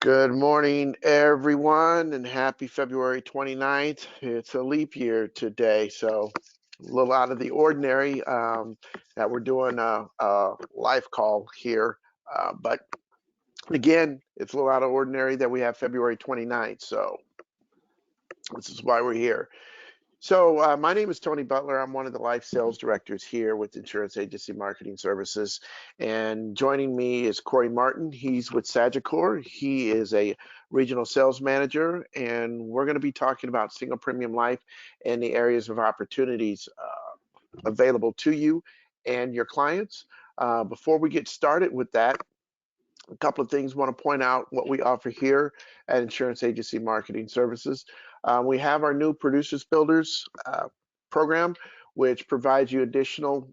Good morning, everyone, and happy February 29th. It's a leap year today, so a little out of the ordinary that we're doing a live call here. But again, it's a little out of ordinary that we have February 29th, so this is why we're here. So my name is Tony Butler. I'm one of the life sales directors here with Insurance Agency Marketing Services. And joining me is Corey Martin. He's with Sagicor. He is a regional sales manager, and we're going to be talking about single premium life and the areas of opportunities available to you and your clients. Before we get started with that, a couple of things. I want to point out what we offer here at Insurance Agency Marketing Services. We have our new Producers Builders program, which provides you additional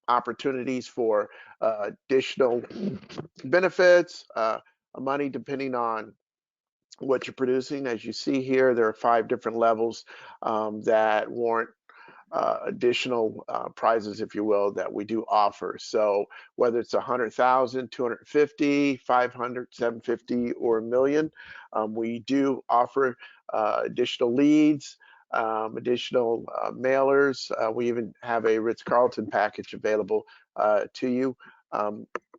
opportunities for additional benefits, money depending on what you're producing. As you see here, there are 5 different levels that warrant additional prizes, if you will, that we do offer. So whether it's 100,000, 250, 500, 750, or a million, we do offer additional leads, additional mailers. We even have a Ritz-Carlton package available to you.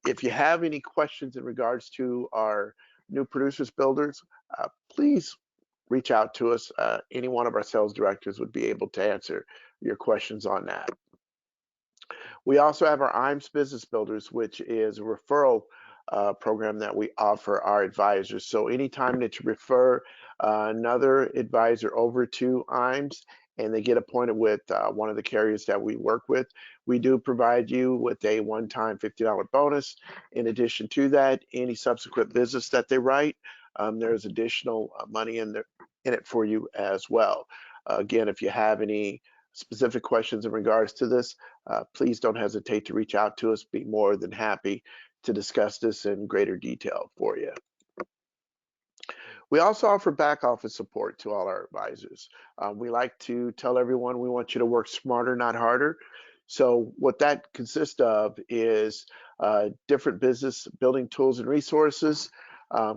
If you have any questions in regards to our new Producers Builders, please reach out to us. Any one of our sales directors would be able to answer your questions on that. We also have our IAMS Business Builders, which is a referral program that we offer our advisors. So anytime that you refer another advisor over to IAMS and they get appointed with one of the carriers that we work with, we do provide you with a one-time $50 bonus. In addition to that, any subsequent business that they write, there's additional money in it for you as well. Again, if you have any specific questions in regards to this, please don't hesitate to reach out to us. Be more than happy to discuss this in greater detail for you. We also offer back office support to all our advisors. We like to tell everyone we want you to work smarter, not harder. So what that consists of is different business building tools and resources,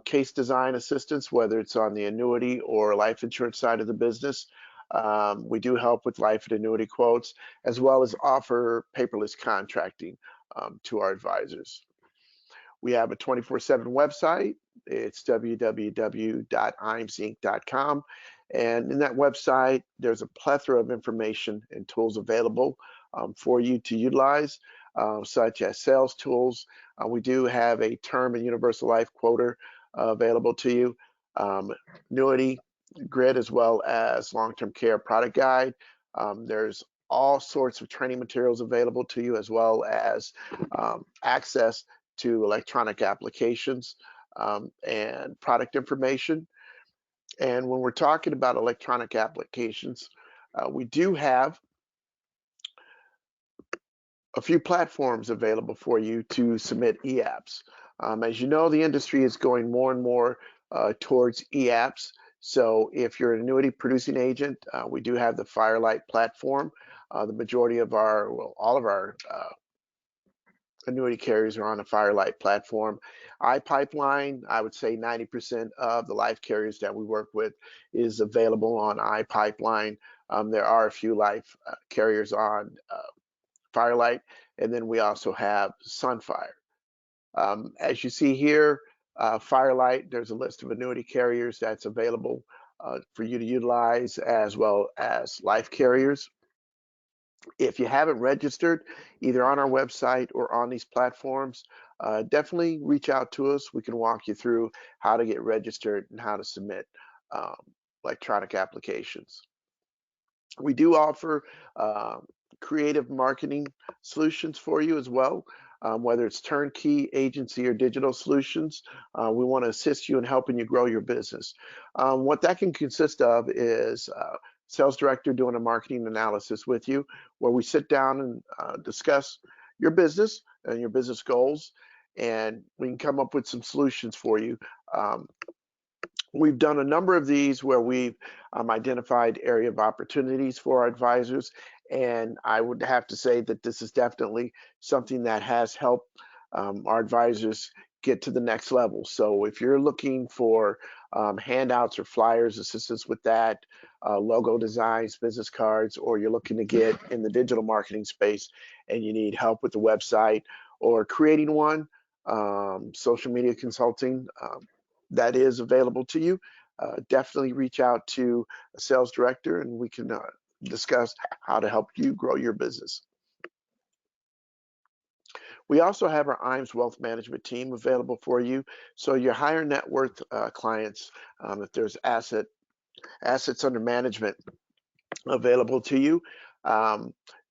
case design assistance, whether it's on the annuity or life insurance side of the business. We do help with life and annuity quotes, as well as offer paperless contracting to our advisors. We have a 24/7 website. It's www.imsinc.com. And in that website, there's a plethora of information and tools available for you to utilize, such as sales tools. We do have a term and universal life quoter available to you, annuity grid, as well as long-term care product guide. There's all sorts of training materials available to you, as well as access to electronic applications and product information. And when we're talking about electronic applications, we do have a few platforms available for you to submit e-apps. As you know, the industry is going more and more towards e-apps. So if you're an annuity producing agent, we do have the Firelight platform. The majority of our, well, all of our annuity carriers are on the Firelight platform. iPipeline, I would say 90% of the life carriers that we work with is available on iPipeline. There are a few life carriers on Firelight, and then we also have Sunfire. As you see here, Firelight, there's a list of annuity carriers that's available for you to utilize, as well as life carriers. If you haven't registered either on our website or on these platforms, definitely reach out to us. We can walk you through how to get registered and how to submit electronic applications. We do offer creative marketing solutions for you as well. Whether it's turnkey, agency, or digital solutions, we want to assist you in helping you grow your business. What that can consist of is sales director doing a marketing analysis with you, where we sit down and discuss your business and your business goals, and we can come up with some solutions for you. We've done a number of these where we've identified area of opportunities for our advisors, and I would have to say that this is definitely something that has helped our advisors get to the next level. So if you're looking for handouts or flyers, assistance with that, logo designs, business cards, or you're looking to get in the digital marketing space and you need help with the website or creating one, social media consulting, that is available to you. Definitely reach out to a sales director and we can discuss how to help you grow your business. We also have our IAMS wealth management team available for you. So your higher net worth clients, if there's assets under management available to you,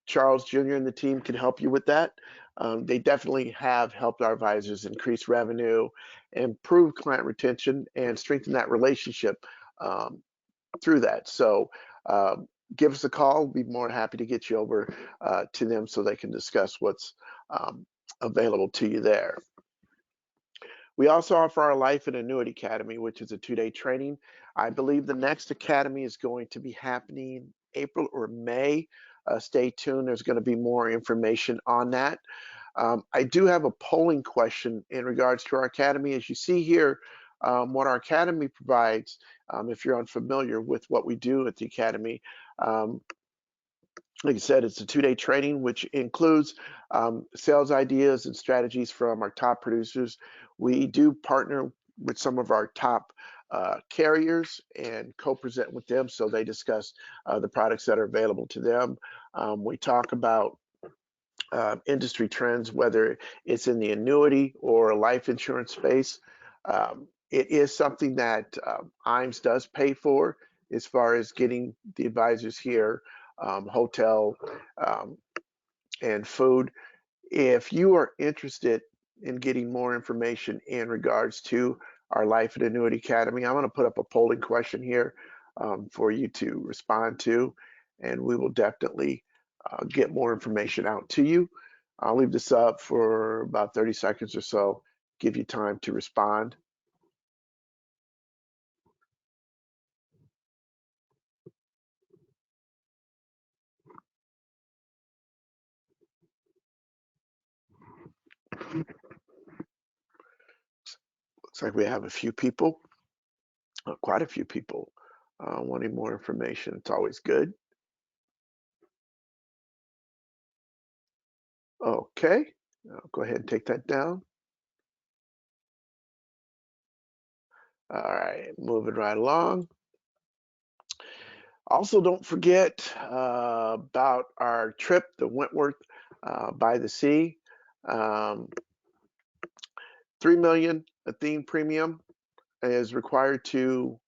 Charles Jr. and the team can help you with that. They definitely have helped our advisors increase revenue, improve client retention, and strengthen that relationship through that. So give us a call. We'll be more than happy to get you over to them so they can discuss what's available to you there. We also offer our Life and Annuity Academy, which is a 2-day training. I believe the next academy is going to be happening April or May. Stay tuned. There's going to be more information on that. I do have a polling question in regards to our academy. As you see here, what our academy provides, if you're unfamiliar with what we do at the academy, like I said, it's a 2-day training, which includes sales ideas and strategies from our top producers. We do partner with some of our top carriers and co-present with them, so they discuss the products that are available to them. We talk about industry trends, whether it's in the annuity or life insurance space. It is something that IAMS does pay for as far as getting the advisors here, hotel, and food. If you are interested in getting more information in regards to our Life and Annuity Academy, I'm going to put up a polling question here for you to respond to, and we will definitely get more information out to you. I'll leave this up for about 30 seconds or so, give you time to respond. Looks like we have a few people, quite a few people wanting more information. It's always good. Okay, I'll go ahead and take that down. All right, moving right along. Also, don't forget about our trip to Wentworth by the Sea. 3 million Athene premium is required to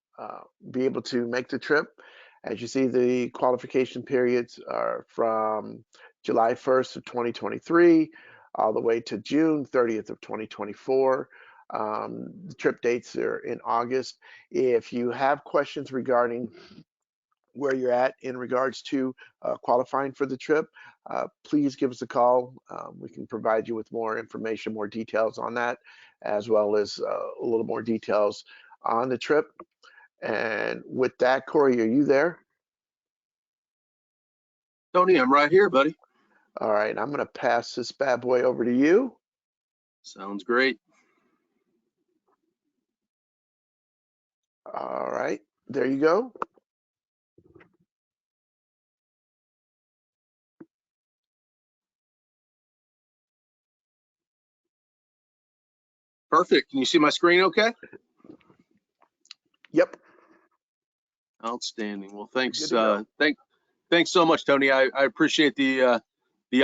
be able to make the trip. As you see, the qualification periods are from July 1st of 2023 all the way to June 30th of 2024. The trip dates are in August. If you have questions regarding where you're at in regards to qualifying for the trip, please give us a call. We can provide you with more information, more details on that, as well as a little more details on the trip. And with that, Corey, are you there? Tony, I'm right here, buddy. All right, I'm going to pass this bad boy over to you. Sounds great. All right, there you go. Perfect. Can you see my screen okay? Yep. Outstanding. Well, thanks. Good to go. Thanks so much, Tony. I appreciate the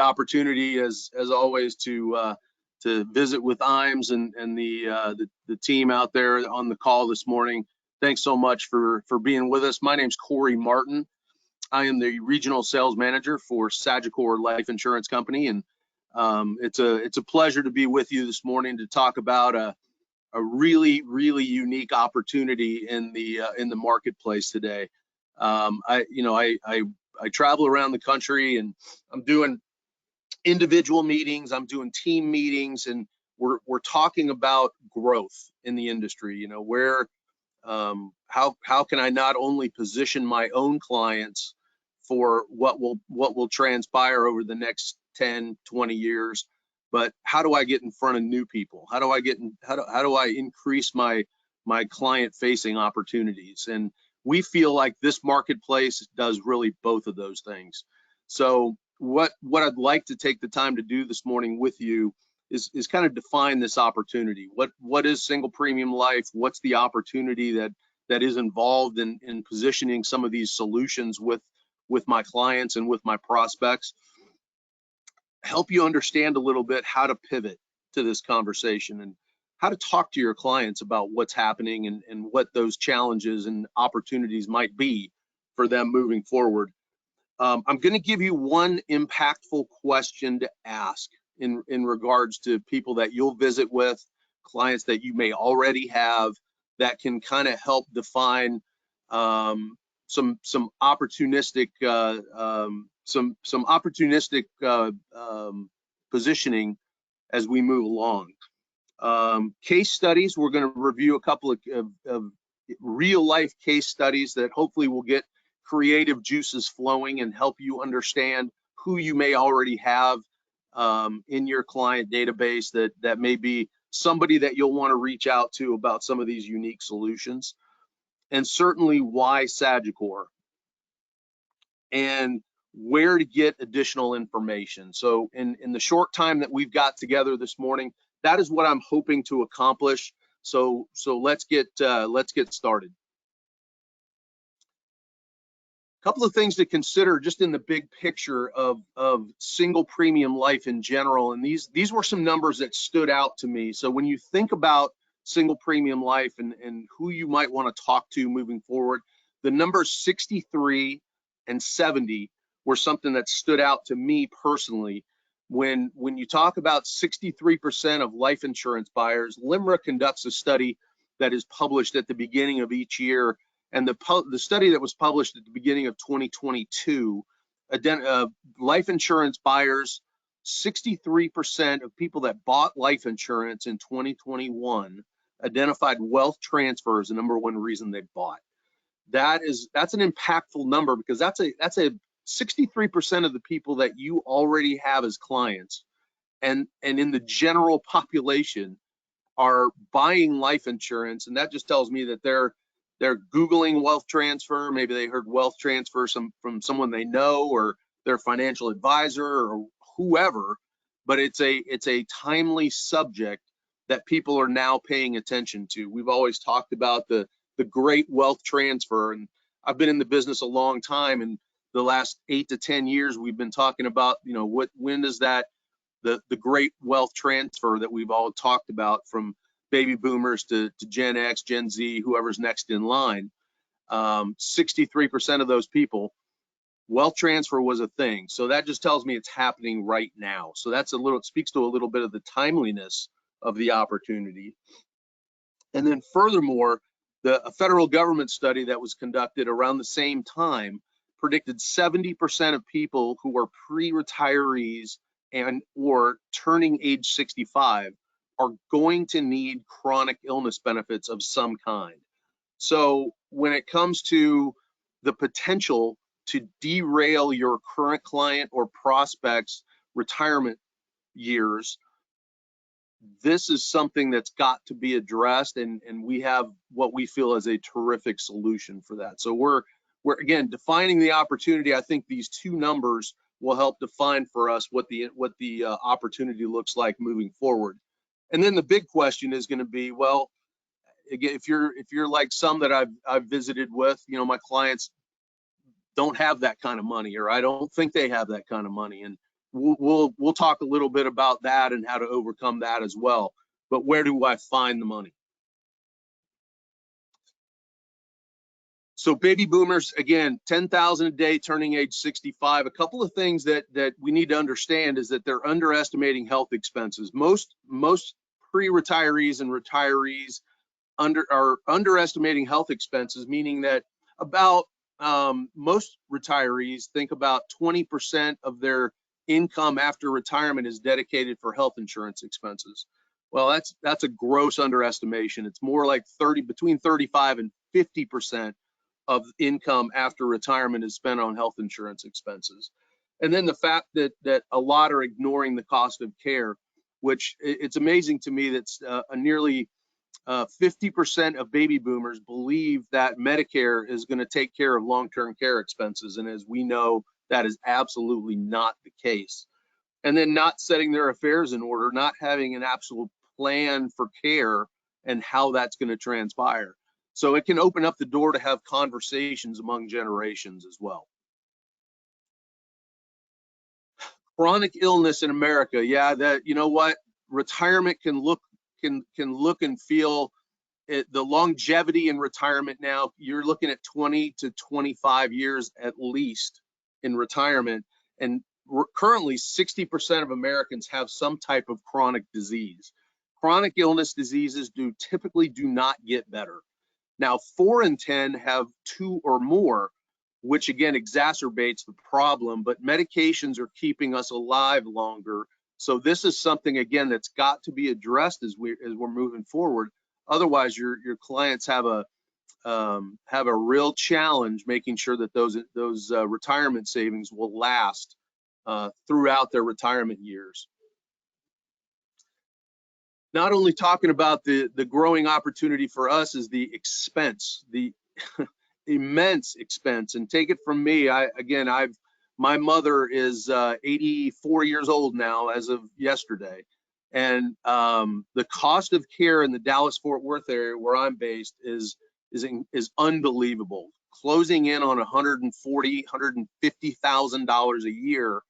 opportunity as always to visit with IAMS and the team out there on the call this morning. Thanks so much for being with us. My name's Corey Martin. I am the regional sales manager for Sagicor Life Insurance Company, and it's a pleasure to be with you this morning to talk about a really unique opportunity in the marketplace today. I travel around the country and I'm doing individual meetings, I'm doing team meetings, and we're talking about growth in the industry. You know, where how can I not only position my own clients for what will transpire over the next 10, 20 years, but how do I get in front of new people? How do I increase my client facing opportunities? And we feel like this marketplace does really both of those things. So what I'd like to take the time to do this morning with you is kind of define this opportunity. What is single premium life? What's the opportunity that is involved in positioning some of these solutions with my clients and with my prospects? Help you understand a little bit how to pivot to this conversation and how to talk to your clients about what's happening and what those challenges and opportunities might be for them moving forward. I'm going to give you one impactful question to ask in regards to people that you'll visit with, clients that you may already have, that can kind of help define some opportunistic positioning as we move along. Case studies, we're going to review a couple of real life case studies that hopefully will get creative juices flowing and help you understand who you may already have in your client database that may be somebody that you'll want to reach out to about some of these unique solutions. And certainly why Sagicor and where to get additional information. So in the short time that we've got together this morning, that is what I'm hoping to accomplish. So let's get started. A couple of things to consider just in the big picture of single premium life in general, and these were some numbers that stood out to me. So when you think about single premium life and who you might want to talk to moving forward, the numbers 63 and 70 were something that stood out to me personally. When you talk about 63% of life insurance buyers, LIMRA conducts a study that is published at the beginning of each year. And the study that was published at the beginning of 2022, life insurance buyers, 63% of people that bought life insurance in 2021 identified wealth transfer as the number one reason they bought. That's an impactful number, because that's a 63% of the people that you already have as clients, and in the general population are buying life insurance, and that just tells me that they're Googling wealth transfer. Maybe they heard wealth transfer from someone they know, or their financial advisor, or whoever. But it's a timely subject that people are now paying attention to. We've always talked about the great wealth transfer, and I've been in the business a long time. And the last 8 to 10 years, we've been talking about, when does that the great wealth transfer that we've all talked about, from baby boomers to Gen X, Gen Z, whoever's next in line, 63% of those people, wealth transfer was a thing. So that just tells me it's happening right now. So it speaks to a little bit of the timeliness of the opportunity. And then furthermore, a federal government study that was conducted around the same time predicted 70% of people who are pre-retirees and or turning age 65 are going to need chronic illness benefits of some kind. So when it comes to the potential to derail your current client or prospects' retirement years, this is something that's got to be addressed, and we have what we feel is a terrific solution for that. So we're again defining the opportunity. I think these two numbers will help define for us what the opportunity looks like moving forward. And then the big question is going to be, well, again, if you're like some that I've visited with, my clients don't have that kind of money, or I don't think they have that kind of money, and we'll talk a little bit about that and how to overcome that as well. But where do I find the money? So baby boomers, again, 10,000 a day, turning age 65. A couple of things that we need to understand is that they're underestimating health expenses. Most pre-retirees and retirees are underestimating health expenses, meaning that about most retirees think about 20% of their income after retirement is dedicated for health insurance expenses. Well, that's a gross underestimation. It's more like between 35 and 50% of income after retirement is spent on health insurance expenses. And then the fact that a lot are ignoring the cost of care. which it's amazing to me that a nearly 50% of baby boomers believe that Medicare is going to take care of long-term care expenses. And as we know, that is absolutely not the case. And then not setting their affairs in order, not having an absolute plan for care and how that's going to transpire. So it can open up the door to have conversations among generations as well. Chronic illness in America. Yeah, that, you know what, retirement can look and feel the longevity in retirement now, you're looking at 20 to 25 years at least in retirement. And currently 60% of Americans have some type of chronic disease. Chronic illness diseases typically do not get better. Now, 4 in 10 have 2 or more, which again exacerbates the problem, but medications are keeping us alive longer. So this is something, again, that's got to be addressed as we're moving forward. Otherwise, your clients have a real challenge making sure that those retirement savings will last throughout their retirement years. Not only talking about the growing opportunity for us is the expense, the immense expense. And take it from me, my mother is 84 years old now as of yesterday. And the cost of care in the Dallas-Fort Worth area where I'm based is unbelievable. Closing in on $140,000, $150,000 a year.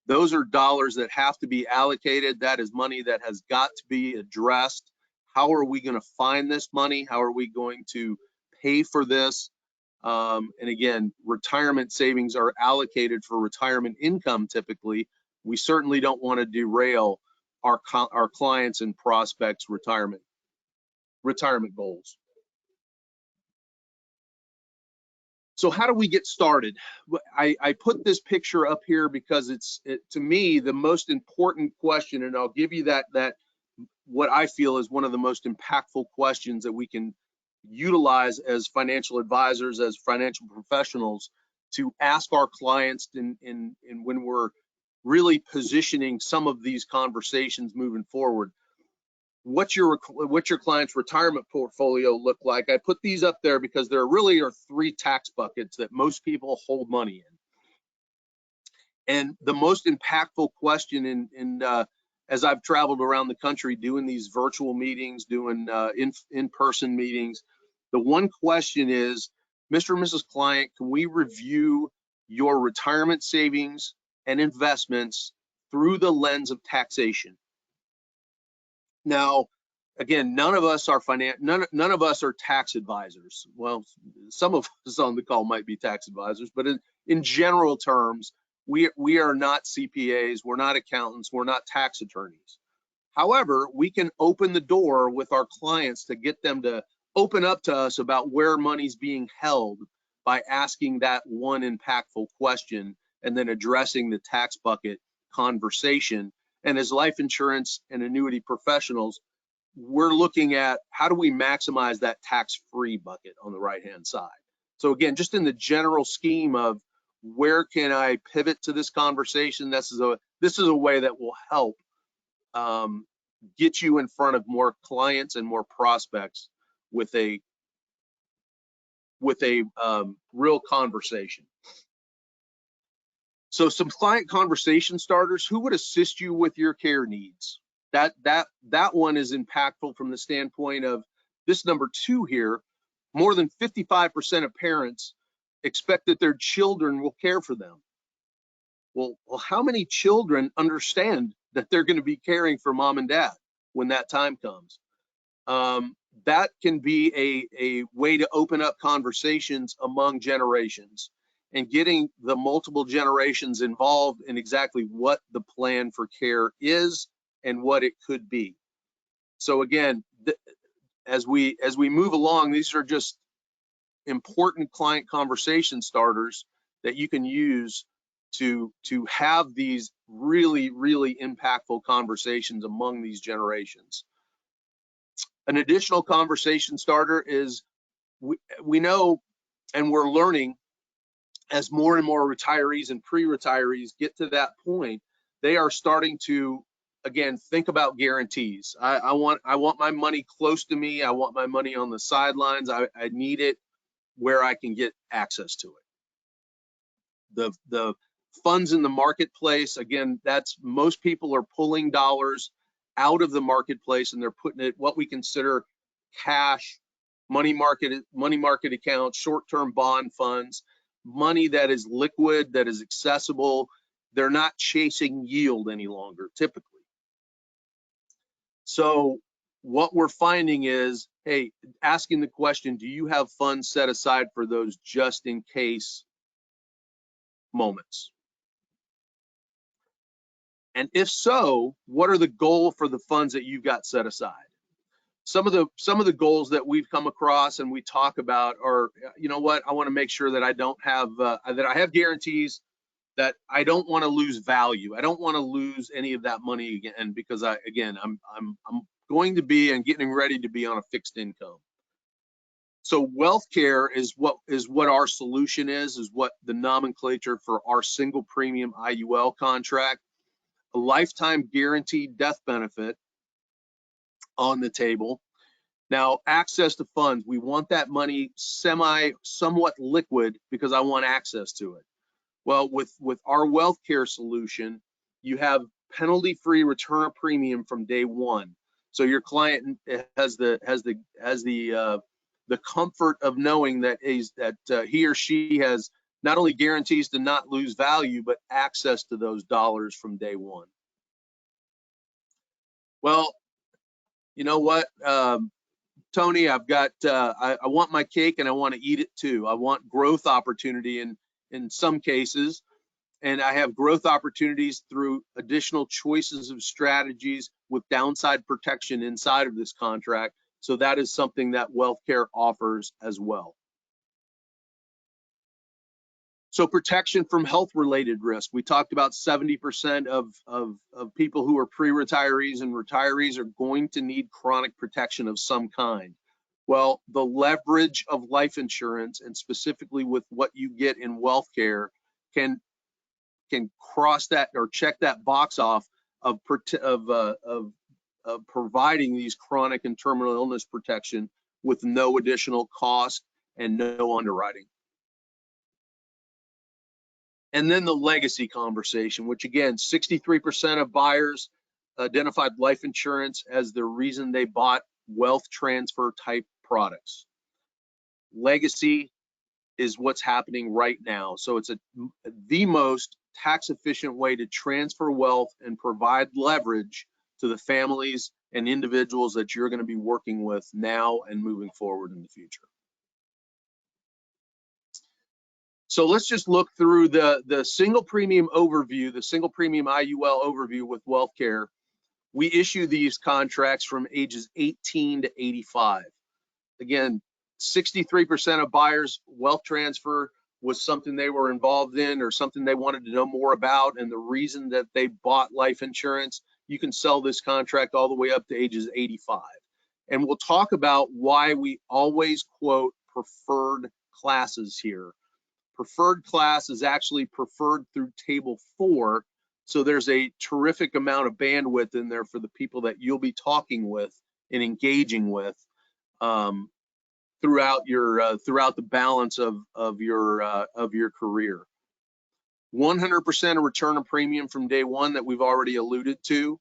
Those are dollars that have to be allocated. That is money that has got to be addressed. How are we going to find this money? How are we going to pay for this? And again, retirement savings are allocated for retirement income typically. We certainly don't want to derail our clients and prospects' retirement goals. So how do we get started? I put this picture up here because to me, the most important question, and I'll give you that what I feel is one of the most impactful questions that we can utilize as financial advisors, as financial professionals, to ask our clients in when we're really positioning some of these conversations moving forward. What's your client's retirement portfolio look like? I put these up there because there really are 3 tax buckets that most people hold money in. And the most impactful question as I've traveled around the country doing these virtual meetings, doing in-person meetings, the one question is, Mr. and Mrs. Client, can we review your retirement savings and investments through the lens of taxation? Now, again, none of us are tax advisors. Well, some of us on the call might be tax advisors, but in general terms, we are not CPAs, we're not accountants, we're not tax attorneys. However, we can open the door with our clients to get them to open up to us about where money's being held by asking that one impactful question and then addressing the tax bucket conversation. And as life insurance and annuity professionals, we're looking at how do we maximize that tax-free bucket on the right-hand side. So again, just in the general scheme of where can I pivot to this conversation, this is a way that will help get you in front of more clients and more prospects with a real conversation. So some client conversation starters, who would assist you with your care needs? That one is impactful from the standpoint of this number 2 here. More than 55% of parents expect that their children will care for them. Well, how many children understand that they're going to be caring for mom and dad when that time comes? That can be a way to open up conversations among generations and getting the multiple generations involved in exactly what the plan for care is and what it could be. So again, as we move along, these are just important client conversation starters that you can use to have these really, really impactful conversations among these generations. An additional conversation starter is we know and we're learning as more and more retirees and pre-retirees get to that point, they are starting to again, think about guarantees. I want my money close to me. I want my money on the sidelines. I need it where I can get access to it. The funds in the marketplace, again, that's most people are pulling dollars out of the marketplace and they're putting it what we consider cash, money market accounts, short-term bond funds, money that is liquid, that is accessible. They're not chasing yield any longer, typically. So what we're finding is, hey, asking the question, do you have funds set aside for those just in case moments? And if so, what are the goal for the funds that you've got set aside? Some of the goals that we've come across and we talk about are, you know what, I want to make sure that I don't have that I have guarantees, that I don't want to lose value. I don't want to lose any of that money again, because I'm going to be and getting ready to be on a fixed income. So WealthCare is what our solution is what the nomenclature for our single premium IUL contract, a lifetime guaranteed death benefit on the table. Now, access to funds, we want that money somewhat liquid because I want access to it. Well, with our WealthCare solution, you have penalty-free return of premium from day one. So your client has the comfort of knowing that he or she has not only guarantees to not lose value, but access to those dollars from day one. Well, you know what, Tony, I've got I want my cake and I want to eat it too. I want growth opportunity in some cases, and I have growth opportunities through additional choices of strategies with downside protection inside of this contract. So that is something that WealthCare offers as well. So protection from health-related risk. We talked about 70% of people who are pre-retirees and retirees are going to need chronic protection of some kind. Well, the leverage of life insurance, and specifically with what you get in WealthCare, can cross that or check that box off of providing these chronic and terminal illness protection with no additional cost and no underwriting. And then the legacy conversation, which again, 63% of buyers identified life insurance as the reason they bought wealth transfer type products. Legacy is what's happening right now. So it's the most tax efficient way to transfer wealth and provide leverage to the families and individuals that you're going to be working with now and moving forward in the future. So let's just look through the single premium overview, the single premium IUL overview with WealthCare. We issue these contracts from ages 18 to 85. Again, 63% of buyers, wealth transfer was something they were involved in or something they wanted to know more about, and the reason that they bought life insurance. You can sell this contract all the way up to ages 85. And we'll talk about why we always quote preferred classes here. Preferred class is actually preferred through table 4. So there's a terrific amount of bandwidth in there for the people that you'll be talking with and engaging with throughout the balance of your career. 100% of return of premium from day one that we've already alluded to.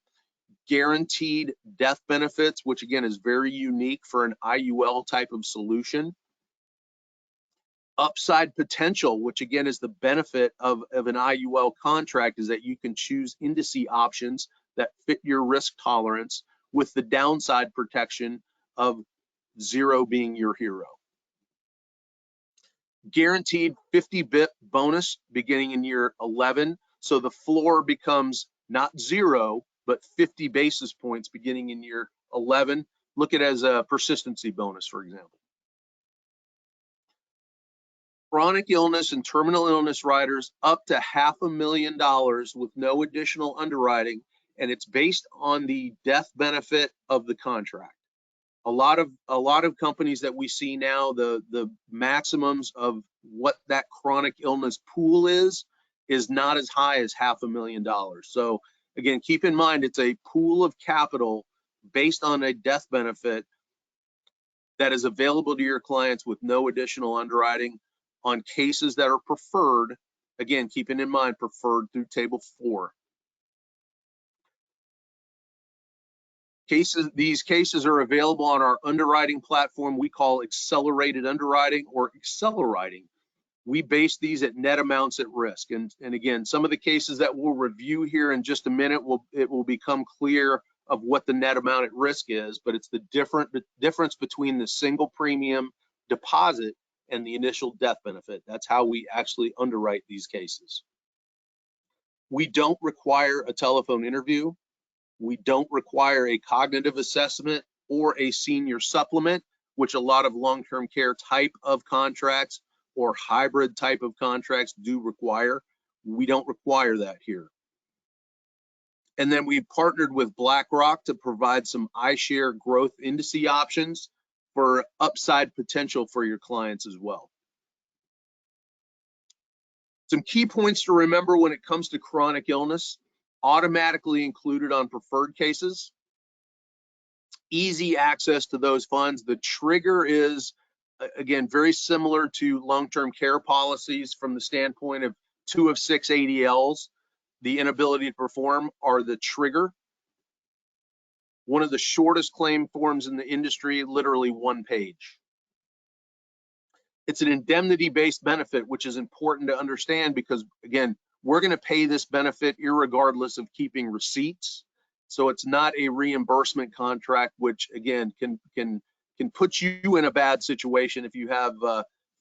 Guaranteed death benefits, which again is very unique for an IUL type of solution. Upside potential, which again is the benefit of an IUL contract, is that you can choose indice options that fit your risk tolerance with the downside protection of 0 being your hero. Guaranteed 50 bip bonus beginning in year 11. So the floor becomes not 0, but 50 basis points beginning in year 11. Look at it as a persistency bonus, for example. Chronic illness and terminal illness riders up to $500,000 with no additional underwriting, and it's based on the death benefit of the contract. A lot of companies that we see now, the maximums of what that chronic illness pool is not as high as $500,000. So Again, keep in mind, it's a pool of capital based on a death benefit that is available to your clients with no additional underwriting on cases that are preferred. Again, keeping in mind, preferred through table 4. These cases are available on our underwriting platform we call accelerated underwriting or accelerating. We base these at net amounts at risk. And again, some of the cases that we'll review here in just a minute, it will become clear of what the net amount at risk is, but it's the difference between the single premium deposit and the initial death benefit. That's how we actually underwrite these cases. We don't require a telephone interview. We don't require a cognitive assessment or a senior supplement, which a lot of long-term care type of contracts or hybrid type of contracts do require. We don't require that here. And then we partnered with BlackRock to provide some iShare growth indice options for upside potential for your clients as well. Some key points to remember when it comes to chronic illness: automatically included on preferred cases, easy access to those funds. The trigger is, again, very similar to long-term care policies from the standpoint of 2 of 6 ADLs. The inability to perform are the trigger. One of the shortest claim forms in the industry, literally 1 page. It's an indemnity-based benefit, which is important to understand because, again, we're going to pay this benefit irregardless of keeping receipts. So it's not a reimbursement contract, which again can put you in a bad situation if you have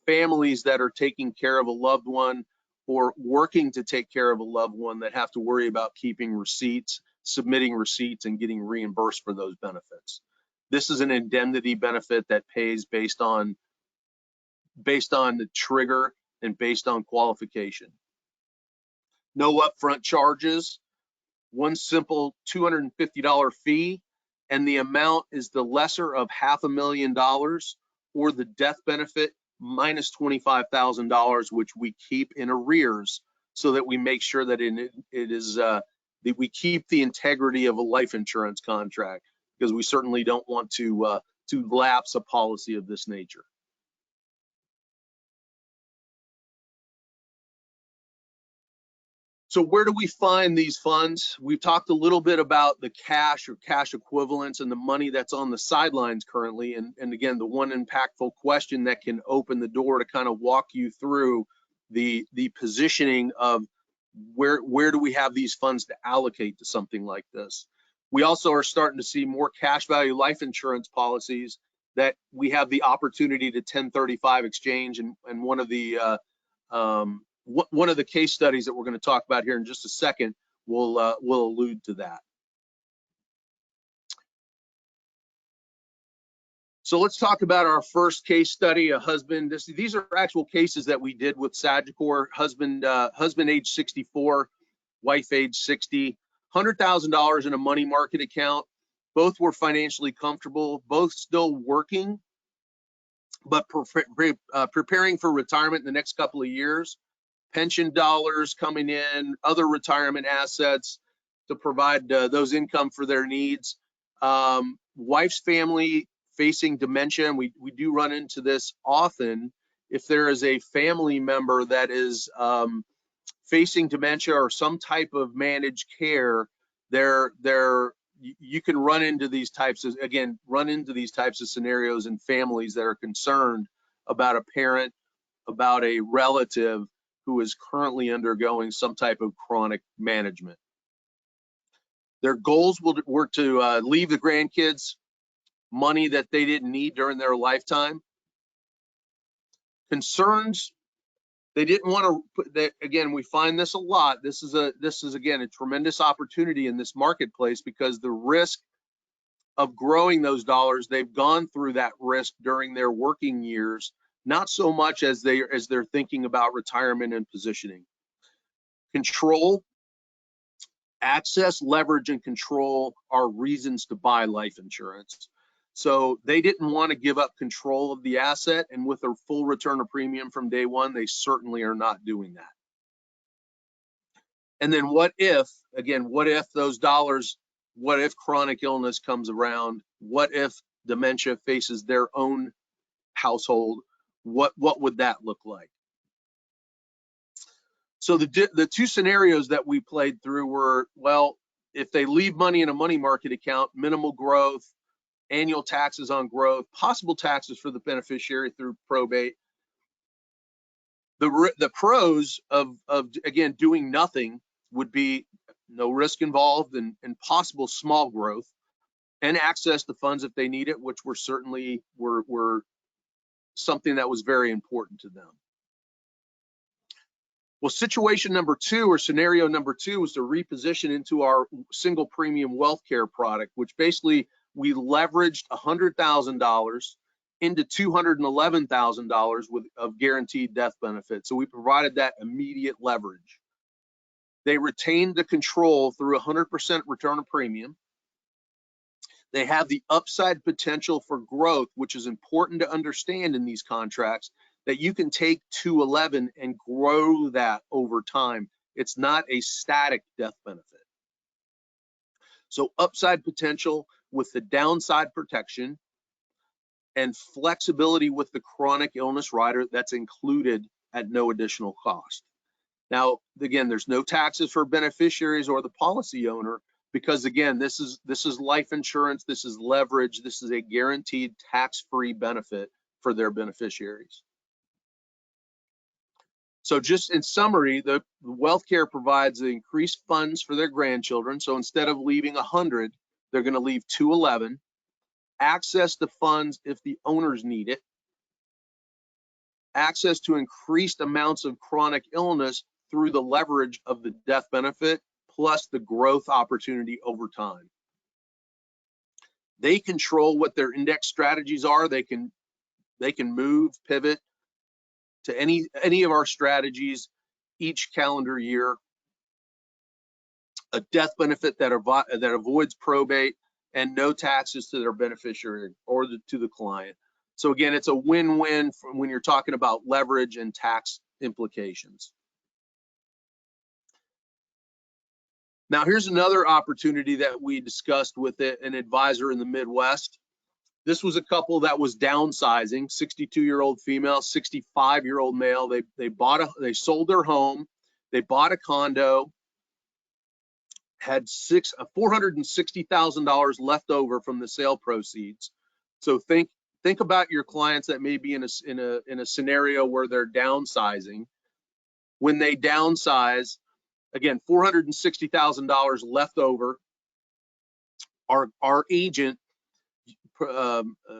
families that are taking care of a loved one or working to take care of a loved one that have to worry about keeping receipts, submitting receipts, and getting reimbursed for those benefits. This is an indemnity benefit that pays based on the trigger and based on qualification. No upfront charges, one simple $250 fee, and the amount is the lesser of $500,000 or the death benefit minus $25,000, which we keep in arrears so that we make sure that that we keep the integrity of a life insurance contract, because we certainly don't want to lapse a policy of this nature. So where do we find these funds? We've talked a little bit about the cash or cash equivalents and the money that's on the sidelines currently. And again, the one impactful question that can open the door to kind of walk you through the positioning of where do we have these funds to allocate to something like this. We also are starting to see more cash value life insurance policies that we have the opportunity to 1035 exchange, and one of the case studies that we're going to talk about here in just a second will allude to that. So let's talk about our first case study. A husband. These are actual cases that we did with Sagicor. Husband age 64, wife age 60. $100,000 in a money market account. Both were financially comfortable. Both still working, but preparing for retirement in the next couple of years. Pension dollars coming in, other retirement assets to provide those income for their needs. Wife's family facing dementia, and we do run into this often. If there is a family member that is facing dementia or some type of managed care, you can run into these types of scenarios in families that are concerned about a parent, about a relative who is currently undergoing some type of chronic management. Their goals were to leave the grandkids money that they didn't need during their lifetime. Concerns, they didn't want to put that. Again, we find this a lot. This is again a tremendous opportunity in this marketplace, because the risk of growing those dollars, they've gone through that risk during their working years, not so much as they're thinking about retirement and positioning. Control, access, leverage, and control are reasons to buy life insurance. So they didn't want to give up control of the asset, and with a full return of premium from day one, they certainly are not doing that. And then what if, again, what if those dollars, what if chronic illness comes around? What if dementia faces their own household? What would that look like? So the two scenarios that we played through were, well, if they leave money in a money market account, minimal growth, annual taxes on growth, possible taxes for the beneficiary through probate. The pros of again doing nothing would be no risk involved and possible small growth and access to funds if they need it, which were certainly were something that was very important to them. Well, situation number two, or scenario number two, was to reposition into our single premium WealthCare product, which basically we leveraged $100,000 into $211,000 of guaranteed death benefit. So we provided that immediate leverage. They retained the control through 100% return of premium. They have the upside potential for growth, which is important to understand in these contracts, that you can take 211 and grow that over time. It's not a static death benefit. So upside potential with the downside protection and flexibility with the chronic illness rider that's included at no additional cost. Now, again, there's no taxes for beneficiaries or the policy owner, because again, this is life insurance, this is leverage, this is a guaranteed tax-free benefit for their beneficiaries. So just in summary, the WealthCare provides the increased funds for their grandchildren. So instead of leaving 100, they're going to leave 211. Access to funds if the owners need it. Access to increased amounts of chronic illness through the leverage of the death benefit, plus the growth opportunity over time. They control what their index strategies are. They can move, pivot to any of our strategies each calendar year. A death benefit that avoids probate and no taxes to their beneficiary or to the client. So again, it's a win-win when you're talking about leverage and tax implications. Now, here's another opportunity that we discussed with an advisor in the Midwest. This was a couple that was downsizing, 62-year-old female, 65-year-old male. They sold their home, they bought a condo, had $460,000 left over from the sale proceeds. So think about your clients that may be in a scenario where they're downsizing. When they downsize, again, $460,000 left over. Our agent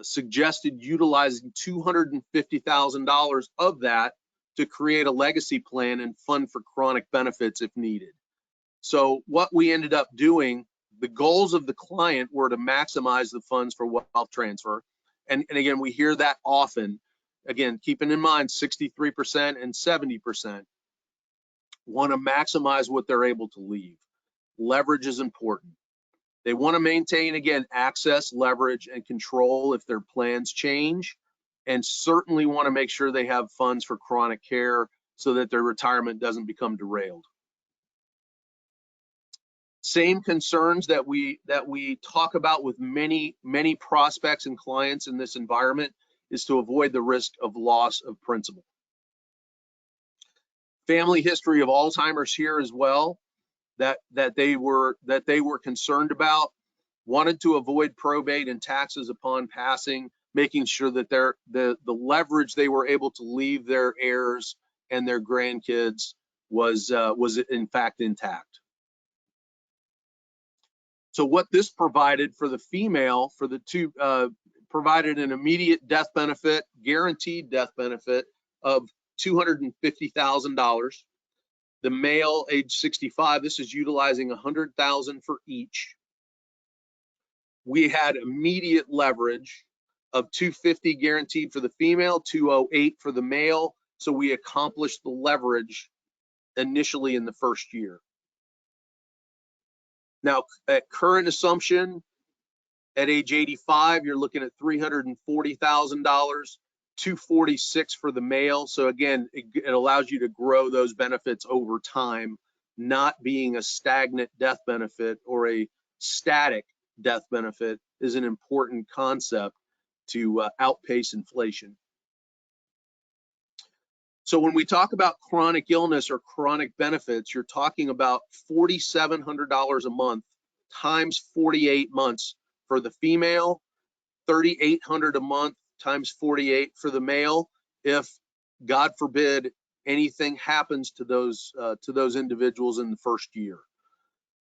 suggested utilizing $250,000 of that to create a legacy plan and fund for chronic benefits if needed. So what we ended up doing, the goals of the client were to maximize the funds for wealth transfer. And again, we hear that often. Again, keeping in mind 63% and 70% want to maximize what they're able to leave. Leverage is important. They want to maintain, again, access, leverage, and control if their plans change, and certainly want to make sure they have funds for chronic care so that their retirement doesn't become derailed. Same concerns that we talk about with many prospects and clients in this environment is to avoid the risk of loss of principal. Family history of Alzheimer's here as well, that they were concerned about. Wanted to avoid probate and taxes upon passing, making sure that the leverage they were able to leave their heirs and their grandkids was in fact intact. So what this provided for the female, for the two, provided an immediate death benefit, guaranteed death benefit of $250,000. The male, age 65, this is utilizing $100,000 for each. We had immediate leverage of $250 guaranteed for the female, $208 for the male. So we accomplished the leverage initially in the first year. Now, at current assumption, at age 85, you're looking at $340,000, $246 for the male. So again, it allows you to grow those benefits over time not being a stagnant death benefit or a static death benefit is an important concept to outpace inflation. So when we talk about chronic illness or chronic benefits, you're talking about $4,700 a month times 48 months for the female, $3,800 a month times 48 for the male. If, God forbid, anything happens to those individuals in the first year.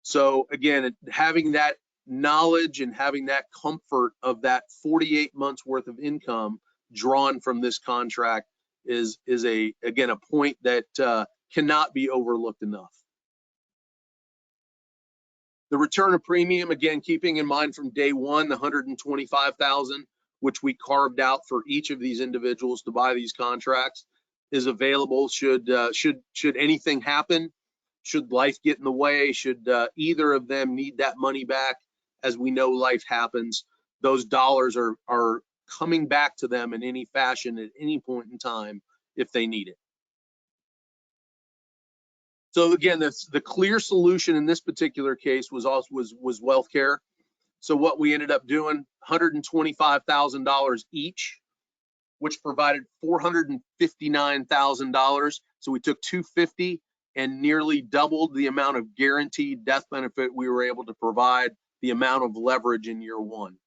So again, having that knowledge and having that comfort of that 48 months worth of income drawn from this contract is again a point that cannot be overlooked enough. The return of premium, again, keeping in mind from day one, the $125,000, which we carved out for each of these individuals to buy these contracts, is available should anything happen, should life get in the way, should either of them need that money back. As we know, life happens. Those dollars are coming back to them in any fashion at any point in time if they need it. So again, the clear solution in this particular case was WealthCare. So what we ended up doing, $125,000 each, which provided $459,000. So we took $250 and nearly doubled the amount of guaranteed death benefit we were able to provide, the amount of leverage in year one.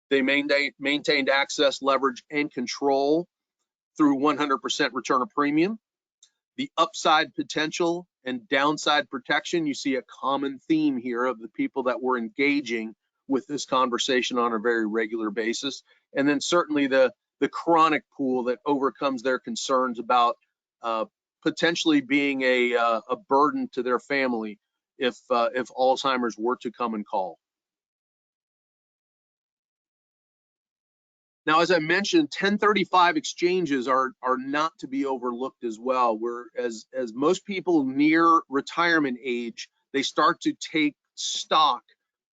They maintained access, leverage, and control through 100% return of premium. The upside potential and downside protection, you see a common theme here of the people that were engaging with this conversation on a very regular basis. And then certainly the chronic pool that overcomes their concerns about potentially being a burden to their family if Alzheimer's were to come and call. Now, as I mentioned, 1035 exchanges are not to be overlooked as well. As most people near retirement age, they start to take stock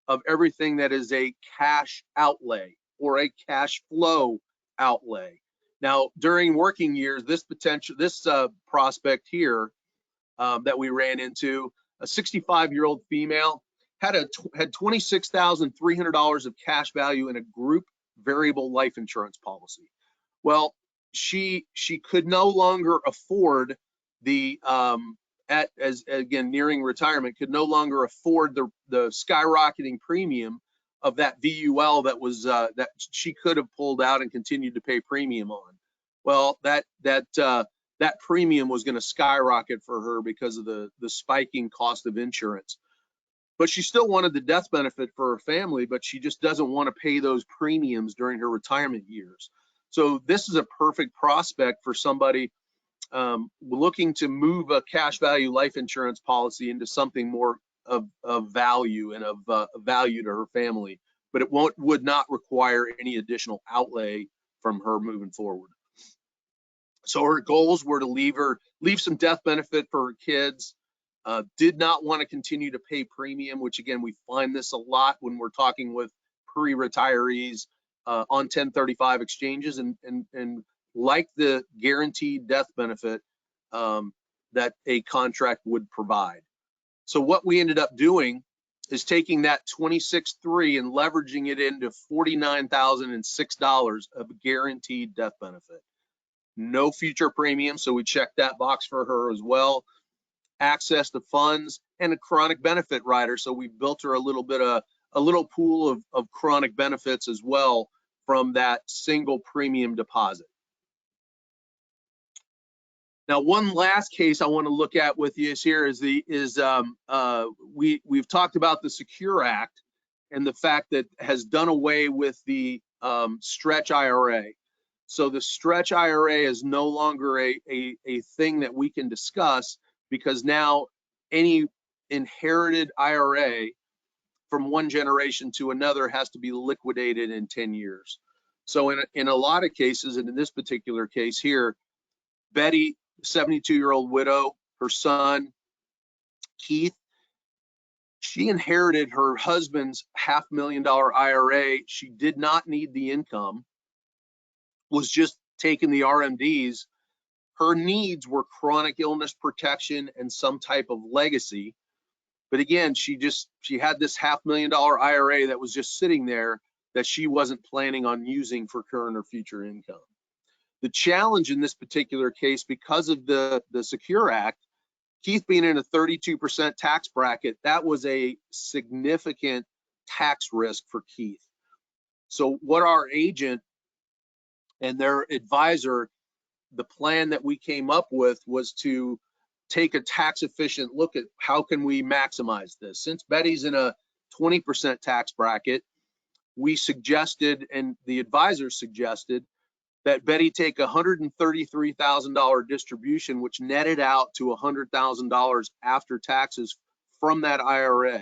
of everything that is a cash outlay or a cash flow outlay. Now, during working years, this prospect here that we ran into, a 65-year-old female, had $26,300 of cash value in a group variable life insurance policy. Well, she could no longer afford the again nearing retirement, could no longer afford the skyrocketing premium of that VUL that was that she could have pulled out and continued to pay premium on. Well, that premium was going to skyrocket for her because of the spiking cost of insurance. But she still wanted the death benefit for her family, but she just doesn't want to pay those premiums during her retirement years. So this is a perfect prospect for somebody looking to move a cash value life insurance policy into something more of value and of value to her family, but it would not require any additional outlay from her moving forward. So her goals were to leave some death benefit for her kids. Did not want to continue to pay premium, which again, we find this a lot when we're talking with pre-retirees on 1035 exchanges, and like the guaranteed death benefit that a contract would provide. So what we ended up doing is taking that $26,300 and leveraging it into $49,006 of guaranteed death benefit. No future premium, so we checked that box for her as well. Access to funds and a chronic benefit rider, so we built her a little pool of chronic benefits as well from that single premium deposit. Now, one last case I want to look at with you we've talked about the Secure Act and the fact that has done away with the stretch IRA. So the stretch IRA is no longer a thing that we can discuss, because now any inherited IRA from one generation to another has to be liquidated in 10 years. So in a lot of cases, and in this particular case here, Betty, 72-year-old widow, her son, Keith, she inherited her husband's $500,000 IRA. She did not need the income, was just taking the RMDs, Her needs were chronic illness protection and some type of legacy. But again, she had this $500,000 IRA that was just sitting there that she wasn't planning on using for current or future income. The challenge in this particular case, because of the Secure Act, Keith being in a 32% tax bracket, that was a significant tax risk for Keith. So what our agent and their advisor, the plan that we came up with was to take a tax efficient look at how can we maximize this. Since Betty's in a 20% tax bracket, we suggested, and the advisor suggested, that Betty take a $133,000 distribution, which netted out to $100,000 after taxes from that IRA.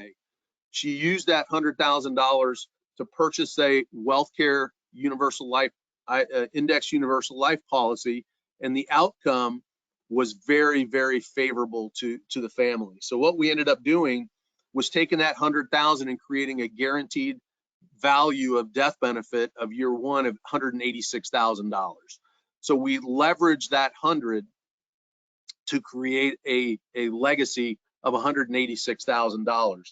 She used that $100,000 to purchase a WealthCare universal life, index universal life policy, and the outcome was very, very favorable to the family. So what we ended up doing was taking that $100,000 and creating a guaranteed value of death benefit of year one of $186,000. So we leveraged that 100 to create a legacy of $186,000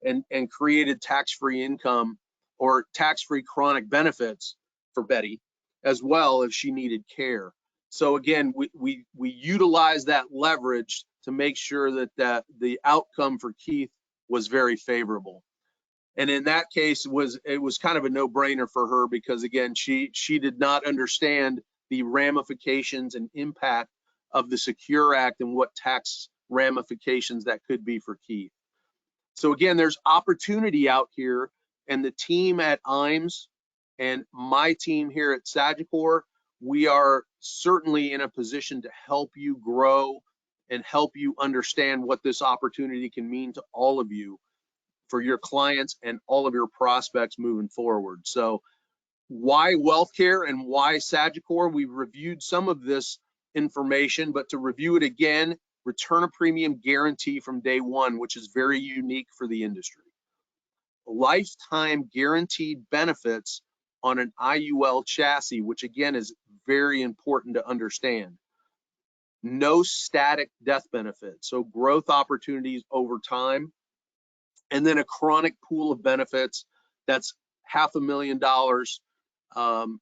and created tax-free income or tax-free chronic benefits for Betty, as well if she needed care. So again, we utilized that leverage to make sure that the outcome for Keith was very favorable. And in that case, it was kind of a no-brainer for her because again, she did not understand the ramifications and impact of the Secure Act and what tax ramifications that could be for Keith. So again, there's opportunity out here, and the team at IAMS and my team here at Sagicor, we are certainly in a position to help you grow and help you understand what this opportunity can mean to all of you, for your clients and all of your prospects moving forward. So why WealthCare and why Sagicor? We've reviewed some of this information, but to review it again, return a premium guarantee from day one, which is very unique for the industry. Lifetime guaranteed benefits on an IUL chassis, which again is very important to understand. No static death benefit, so growth opportunities over time. And then a chronic pool of benefits that's $500,000.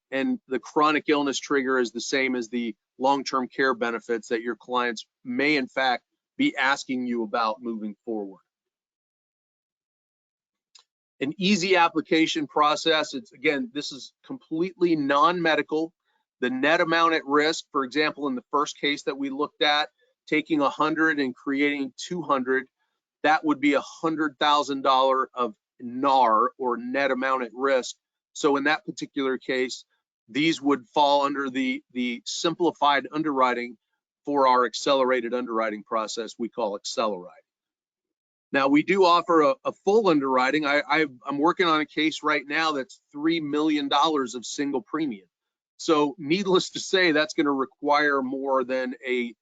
And the chronic illness trigger is the same as the long-term care benefits that your clients may in fact be asking you about moving forward. An easy application process. It's again, this is completely non-medical. The net amount at risk, for example, in the first case that we looked at, taking 100 and creating 200, that would be $100,000 of NAR, or net amount at risk. So in that particular case, these would fall under the simplified underwriting for our accelerated underwriting process we call Acceleride. Now we do offer a full underwriting. I'm working on a case right now that's $3 million of single premium. So needless to say, that's going to require more than an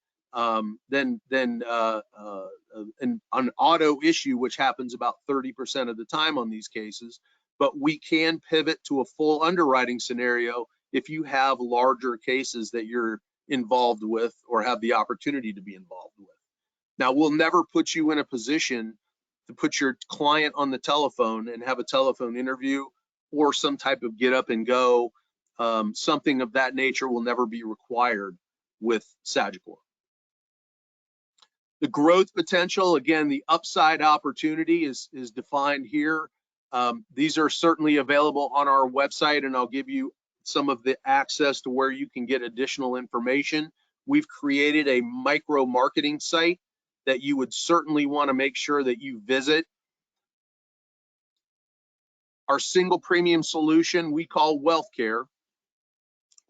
auto issue, which happens about 30% of the time on these cases. But we can pivot to a full underwriting scenario if you have larger cases that you're involved with or have the opportunity to be involved with. Now, we'll never put you in a position to put your client on the telephone and have a telephone interview or some type of get up and go. Something of that nature will never be required with Sagicor. The growth potential, again, the upside opportunity is defined here. These are certainly available on our website, and I'll give you some of the access to where you can get additional information. We've created a micro marketing site that you would certainly want to make sure that you visit. Our single premium solution we call WealthCare.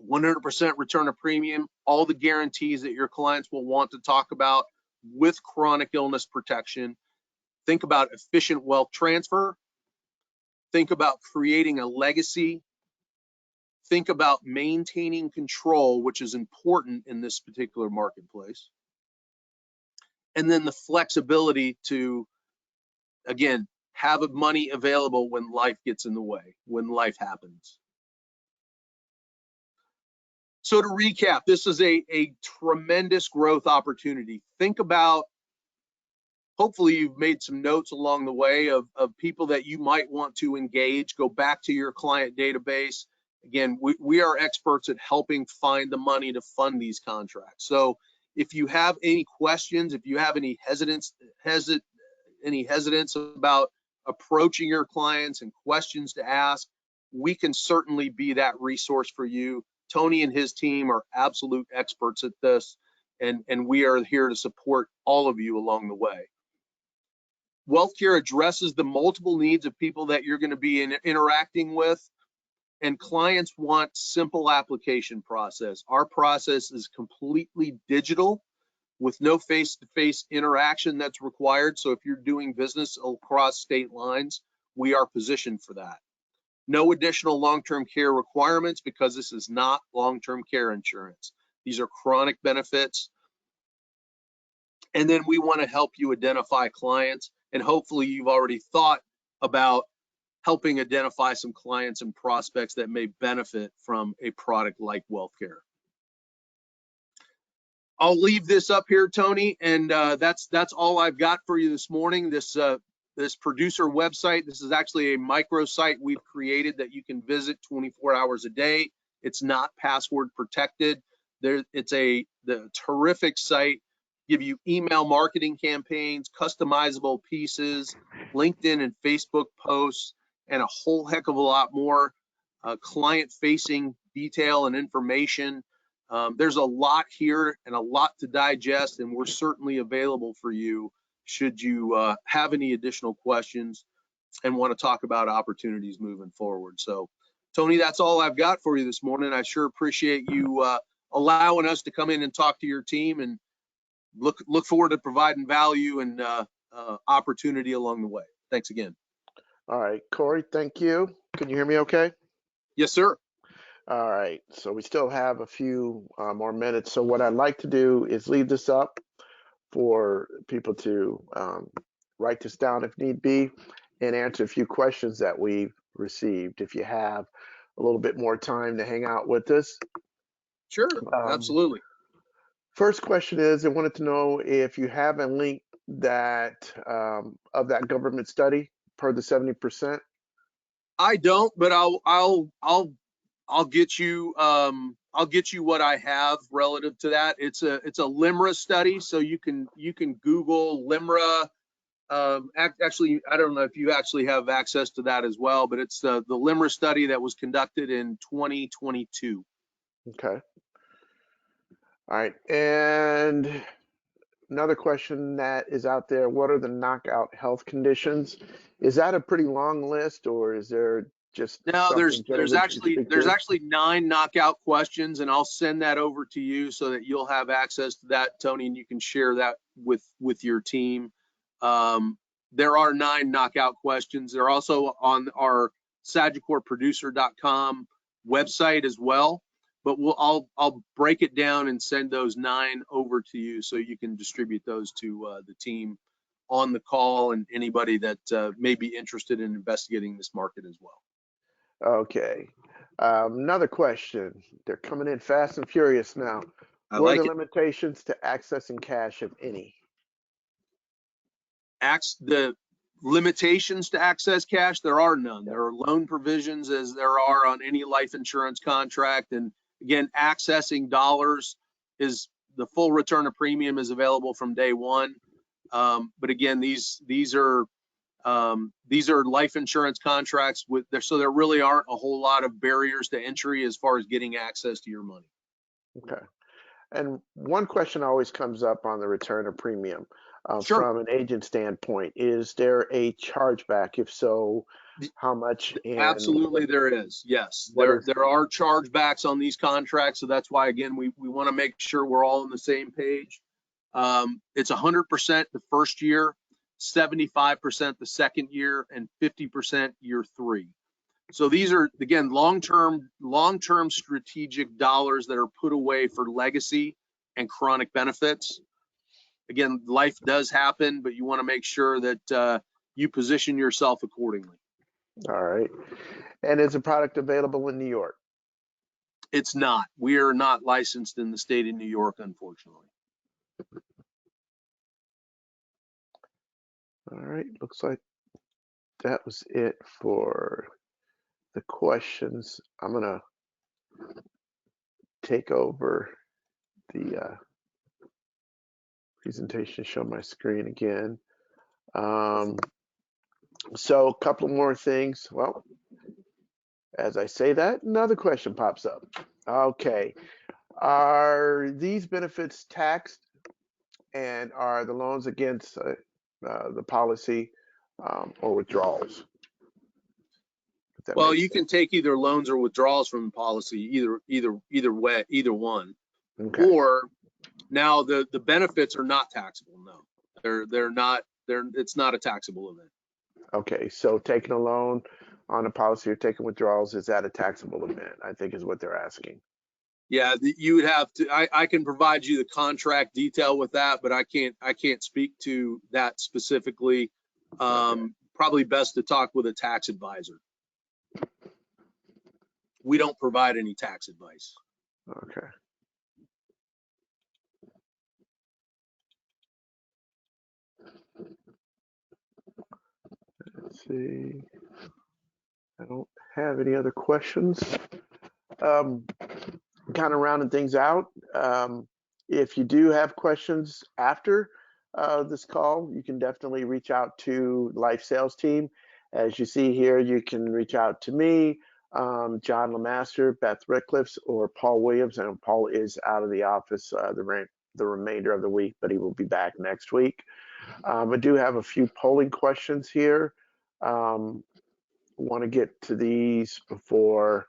100% return of premium, all the guarantees that your clients will want to talk about with chronic illness protection. Think about efficient wealth transfer. Think about creating a legacy. Think about maintaining control, which is important in this particular marketplace. And then the flexibility to, again, have money available when life gets in the way, when life happens. So to recap, this is a tremendous growth opportunity. Think about, hopefully you've made some notes along the way of people that you might want to engage. Go back to your client database. Again, we are experts at helping find the money to fund these contracts. So if you have any questions, if you have any hesitance about approaching your clients and questions to ask, we can certainly be that resource for you. Tony and his team are absolute experts at this, and we are here to support all of you along the way. WealthCare addresses the multiple needs of people that you're going to be interacting with, and clients want simple application process. Our process is completely digital with no face-to-face interaction that's required. So if you're doing business across state lines, we are positioned for that. No additional long-term care requirements because this is not long-term care insurance. These are chronic benefits. And then we want to help you identify clients, and hopefully you've already thought about helping identify some clients and prospects that may benefit from a product like WealthCare. I'll leave this up here, Tony, and that's all I've got for you this morning. This producer website, this is actually a microsite we've created that you can visit 24 hours a day. It's not password protected. It's the terrific site. Give you email marketing campaigns, customizable pieces, LinkedIn and Facebook posts, and a whole heck of a lot more client-facing detail and information. There's a lot here and a lot to digest, and we're certainly available for you should you have any additional questions and want to talk about opportunities moving forward. So, Tony, that's all I've got for you this morning. I sure appreciate you allowing us to come in and talk to your team, and look forward to providing value and opportunity along the way. Thanks again. All right, Corey, thank you. Can you hear me okay? Yes, sir. All right, so we still have a few more minutes. So what I'd like to do is leave this up for people to write this down if need be and answer a few questions that we've received. If you have a little bit more time to hang out with us. Sure, absolutely. First question is, I wanted to know if you have a link that of that government study per the 70%. I don't, but I'll get you what I have relative to that. It's a LIMRA study, so you can Google LIMRA. Actually, I don't know if you actually have access to that as well, but it's the LIMRA study that was conducted in 2022. Okay. All right, and another question that is out there, what are the knockout health conditions? Is that a pretty long list, or is there just No, there's actually 9 knockout questions, and I'll send that over to you so that you'll have access to that, Tony, and you can share that with your team. There are 9 knockout questions. They're also on our sagicorproducer.com website as well. But I'll break it down and send those 9 over to you so you can distribute those to the team on the call and anybody that may be interested in investigating this market as well. Okay. Another question. They're coming in fast and furious now. What are the limitations to accessing cash, if any? The limitations to access cash, there are none. There are loan provisions as there are on any life insurance contract. And again, accessing dollars is the full return of premium is available from day one. But again, these are life insurance contracts so there really aren't a whole lot of barriers to entry as far as getting access to your money. Okay. And one question always comes up on the return of premium Sure. from an agent standpoint. Is there a chargeback? If so, how much? Absolutely, there is. Yes, there are chargebacks on these contracts. So that's why, again, we want to make sure we're all on the same page. It's 100% the first year, 75% the second year, and 50% year 3. So these are, again, long-term strategic dollars that are put away for legacy and chronic benefits. Again, life does happen, but you want to make sure that you position yourself accordingly. All right. And is the product available in New York? It's not. We are not licensed in the state of New York, unfortunately. All right, looks like that was it for the questions. I'm gonna take over the presentation, show my screen again. So a couple more things. Well, as I say that, another question pops up. Okay, are these benefits taxed, and are the loans against the policy or withdrawals? If that Well, makes you can take either loans or withdrawals from the policy, either way, either one. sense. Okay. Or now the benefits are not taxable. No, it's not a taxable event. Okay, so taking a loan on a policy or taking withdrawals, is that a taxable event? I think is what they're asking. Yeah, you would have to. I can provide you the contract detail with that, but I can't speak to that specifically. Okay. Probably best to talk with a tax advisor. We don't provide any tax advice. Okay. Let's see. I don't have any other questions. Kind of rounding things out. If you do have questions after this call, you can definitely reach out to Life Sales Team. As you see here, you can reach out to me, John Lemaster, Beth Rickliffs, or Paul Williams. And Paul is out of the office the remainder of the week, but he will be back next week. I do have a few polling questions here. Want to get to these before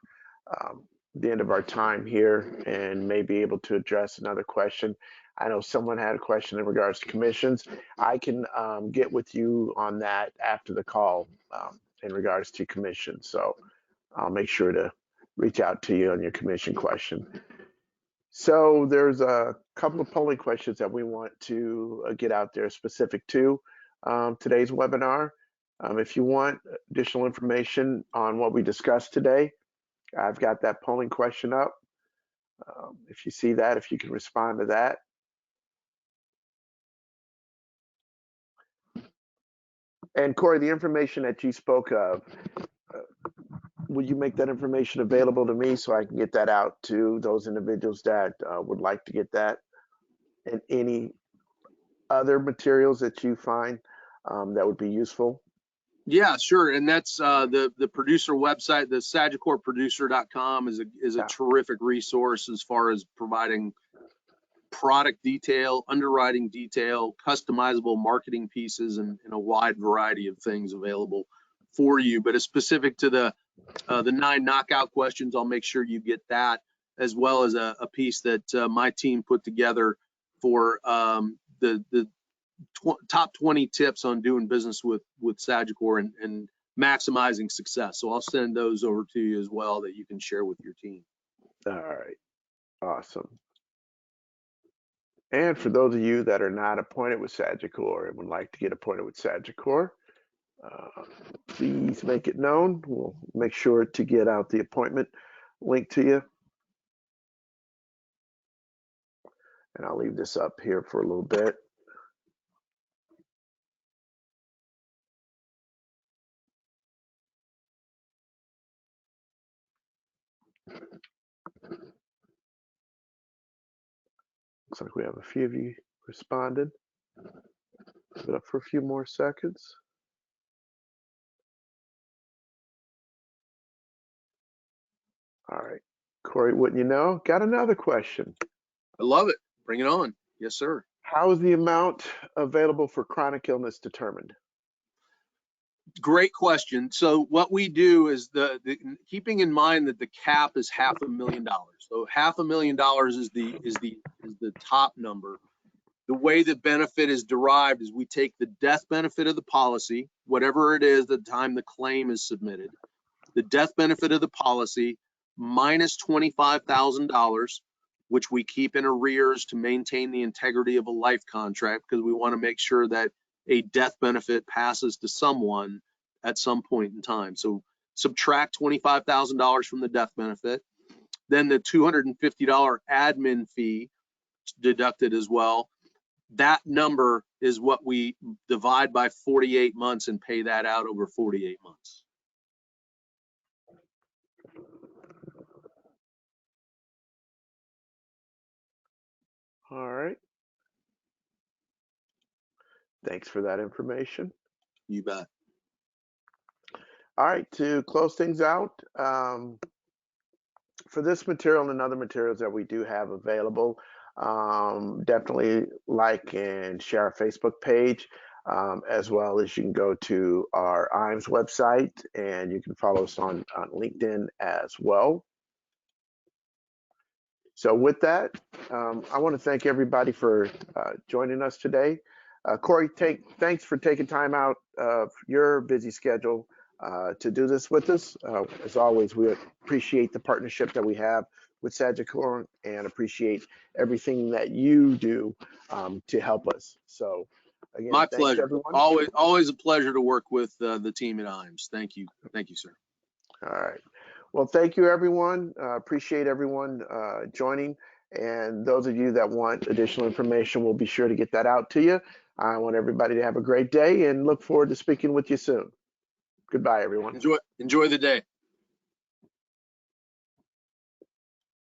the end of our time here and may be able to address another question. I know someone had a question in regards to commissions. I can get with you on that after the call in regards to commission. So I'll make sure to reach out to you on your commission question. So there's a couple of polling questions that we want to get out there specific to today's webinar. If you want additional information on what we discussed today, I've got that polling question up. If you see that, if you can respond to that. And Corey, the information that you spoke of, will you make that information available to me so I can get that out to those individuals that would like to get that? And any other materials that you find that would be useful? Yeah, sure. And that's the producer website, the sagicorproducer.com is a terrific resource as far as providing product detail, underwriting detail, customizable marketing pieces, and a wide variety of things available for you. But as specific to the 9 knockout questions, I'll make sure you get that, as well as a piece that my team put together for the top 20 tips on doing business with Sagicor and maximizing success. So I'll send those over to you as well that you can share with your team. All right, awesome. And for those of you that are not appointed with Sagicor and would like to get appointed with Sagicor, please make it known. We'll make sure to get out the appointment link to you. And I'll leave this up here for a little bit. Looks like we have a few of you responded. Leave it up for a few more seconds. All right, Corey, wouldn't you know? Got another question. I love it. Bring it on. Yes, sir. How is the amount available for chronic illness determined? Great question. So what we do is keeping in mind that the cap is $500,000. So $500,000 is the top number. The way the benefit is derived is we take the death benefit of the policy, whatever it is, the time the claim is submitted, the death benefit of the policy minus $25,000, which we keep in arrears to maintain the integrity of a life contract, because we want to make sure that a death benefit passes to someone at some point in time. So subtract $25,000 from the death benefit. then the $250 admin fee deducted as well. That number is what we divide by 48 months and pay that out over 48 months. All right. Thanks for that information. You bet. All right, to close things out, for this material and other materials that we do have available, definitely like and share our Facebook page, as well as you can go to our IAMS website, and you can follow us on LinkedIn as well. So with that, I want to thank everybody for joining us today. Corey, thanks for taking time out of your busy schedule to do this with us. As always, we appreciate the partnership that we have with Sagicor and appreciate everything that you do to help us. So again, My thanks pleasure. everyone. Always a pleasure to work with the team at IAMS. Thank you, sir. All right. Well, thank you, everyone. Appreciate everyone joining. And those of you that want additional information, we'll be sure to get that out to you. I want everybody to have a great day and look forward to speaking with you soon. Goodbye, everyone. Enjoy the day.